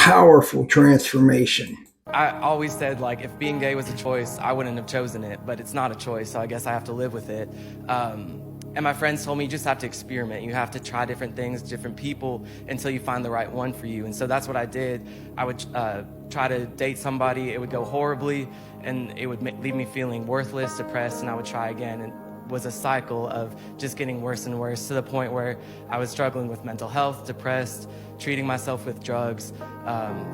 powerful transformation. I always said, like, if being gay was a choice, I wouldn't have chosen it, but it's not a choice, so I guess I have to live with it. And my friends told me you just have to experiment. You have to try different things, different people, until you find the right one for you. And so that's what I did. I would try to date somebody. It would go horribly, and it would leave me feeling worthless, depressed, and I would try again. And it was a cycle of just getting worse and worse, to the point where I was struggling with mental health, depressed, treating myself with drugs,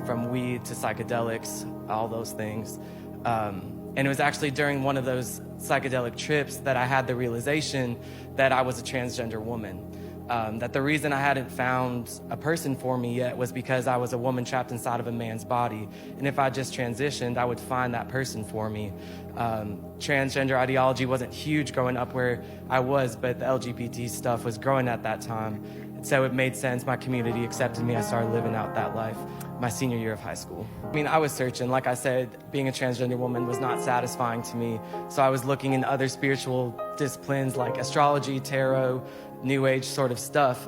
from weed to psychedelics, all those things. And it was actually during one of those psychedelic trips that I had the realization that I was a transgender woman. That the reason I hadn't found a person for me yet was because I was a woman trapped inside of a man's body. And if I just transitioned, I would find that person for me. Transgender ideology wasn't huge growing up where I was, but the LGBT stuff was growing at that time. So it made sense. My community accepted me. I started living out that life my senior year of high school. I mean, I was searching. Like I said, being a transgender woman was not satisfying to me. So I was looking in other spiritual disciplines like astrology, tarot, new age sort of stuff.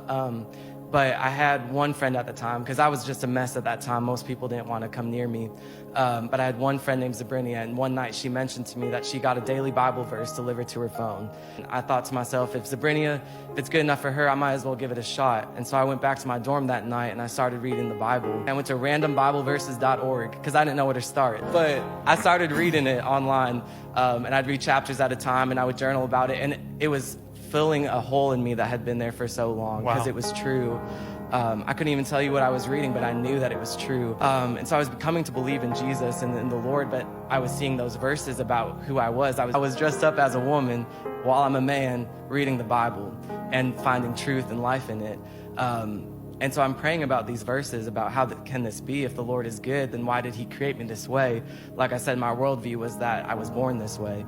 But I had one friend at the time, because I was just a mess at that time. Most people didn't want to come near me. But I had one friend named Sabrina, and one night she mentioned to me that she got a daily Bible verse delivered to her phone. And I thought to myself, if it's good enough for her, I might as well give it a shot. And so I went back to my dorm that night and I started reading the Bible. I went to randombibleverses.org because I didn't know where to start. But I started reading it online, and I'd read chapters at a time, and I would journal about it. And it was filling a hole in me that had been there for so long, because it was true. I couldn't even tell you what I was reading, but I knew that it was true. And so I was coming to believe in Jesus and in the Lord, but I was seeing those verses about who I was. I was dressed up as a woman while I'm a man, reading the Bible and finding truth and life in it. And so I'm praying about these verses about how can this be? If the Lord is good, then why did he create me this way? Like I said, my worldview was that I was born this way.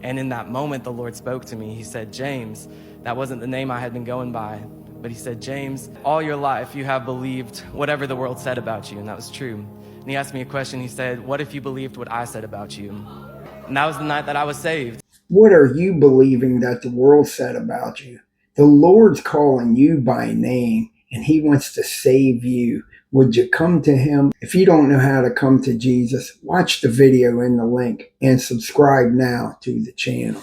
And in that moment, the Lord spoke to me. He said, James, that wasn't the name I had been going by, but he said, James, all your life you have believed whatever the world said about you, and that was true. And he asked me a question. He said, what if you believed what I said about you? And that was the night that I was saved. What are you believing that the world said about you? The Lord's calling you by name, and he wants to save you. Would you come to him? If you don't know how to come to Jesus, watch the video in the link and subscribe now to the channel.